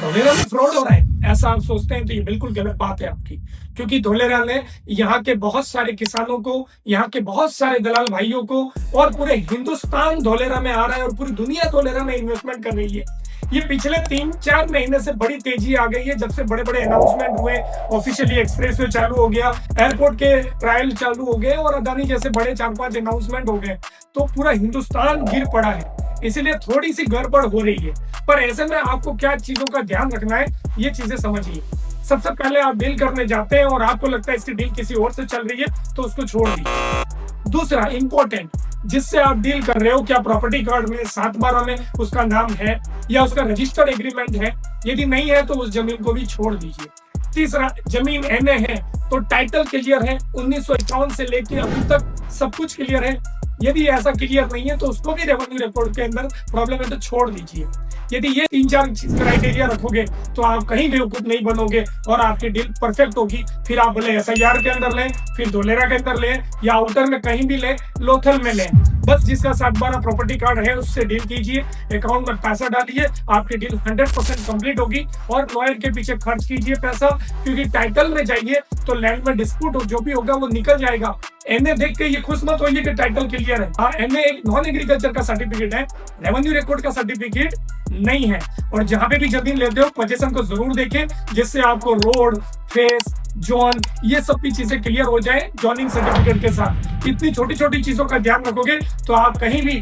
धोलेरा में फ्रॉड हो रहा है, ऐसा आप सोचते हैं तो ये बिल्कुल गलत बात है आपकी। क्योंकि धोलेरा ने यहाँ के बहुत सारे किसानों को, यहाँ के बहुत सारे दलाल भाइयों को और पूरे हिंदुस्तान धोलेरा में आ रहा है और पूरी दुनिया धोलेरा में इन्वेस्टमेंट कर रही है। ये पिछले 3-4 महीने से बड़ी तेजी आ गई है, जब से बड़े-बड़े अनाउंसमेंट हुए, ऑफिशियली एक्सप्रेसवे चालू हो गया, एयरपोर्ट के ट्रायल चालू हो गए और अदानी जैसे बड़े 4-5 अनाउंसमेंट हो गए, तो पूरा हिंदुस्तान गिर पड़ा है। इसीलिए थोड़ी सी गड़बड़ हो रही है, पर ऐसे में आपको क्या चीजों का ध्यान रखना है, ये चीजें समझिए। सबसे पहले आप डील करने जाते हैं और आपको लगता है इसकी डील किसी और से चल रही है, तो उसको छोड़ दीजिए। दूसरा इंपॉर्टेंट, जिससे आप डील कर रहे हो, क्या प्रॉपर्टी कार्ड में 7/12 में उसका नाम है या उसका रजिस्टर्ड एग्रीमेंट है? यदि नहीं है तो उस जमीन को भी छोड़ दीजिए। तीसरा, जमीन एनए है तो टाइटल क्लियर है, 1951 से लेके अभी तक सब कुछ क्लियर है। यदि ऐसा क्लियर नहीं है तो उसको भी रेवेन्यू रिकॉर्ड के अंदर प्रॉब्लम है तो छोड़ दीजिए। यदि ये 3-4 क्राइटेरिया रखोगे तो आप कहीं बेवकूफ नहीं बनोगे और आपकी डील परफेक्ट होगी। फिर आप भले एसआईआर के अंदर लें, फिर धोलेरा के अंदर लें या आउटर में कहीं भी लें, लोथल में लें, बस जिसका 7/12 प्रॉपर्टी कार्ड है उससे डील कीजिए, अकाउंट में पैसा डालिए, आपकी डील 100% कंप्लीट होगी। और लॉयर के पीछे खर्च कीजिए पैसा, क्योंकि टाइटल में जाइए तो लैंड में डिस्प्यूट जो भी होगा वो निकल जाएगा। एनए देख के ये खुश मत होइए कि टाइटल क्लियर है। हाँ, एनए एक नॉन एग्रीकल्चर का सर्टिफिकेट है, रेवेन्यू रिकॉर्ड का सर्टिफिकेट नहीं है। और जहां पे भी जमीन लेते हो पोजीशन को जरूर देखें, जिससे आपको रोड, फेस, जोन, ये सब भी चीजें क्लियर हो जाए जॉइनिंग सर्टिफिकेट के साथ। इतनी छोटी छोटी चीजों का ध्यान रखोगे तो आप कहीं भी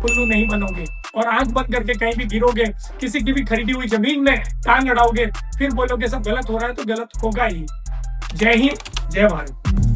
उल्लू नहीं बनोगे और आंख बंद करके कहीं भी गिरोगे, किसी की भी खरीदी हुई जमीन में टांग अड़ाओगे, फिर बोलोगे सब गलत हो रहा है, तो गलत होगा ही। जय हिंद, जय भारत।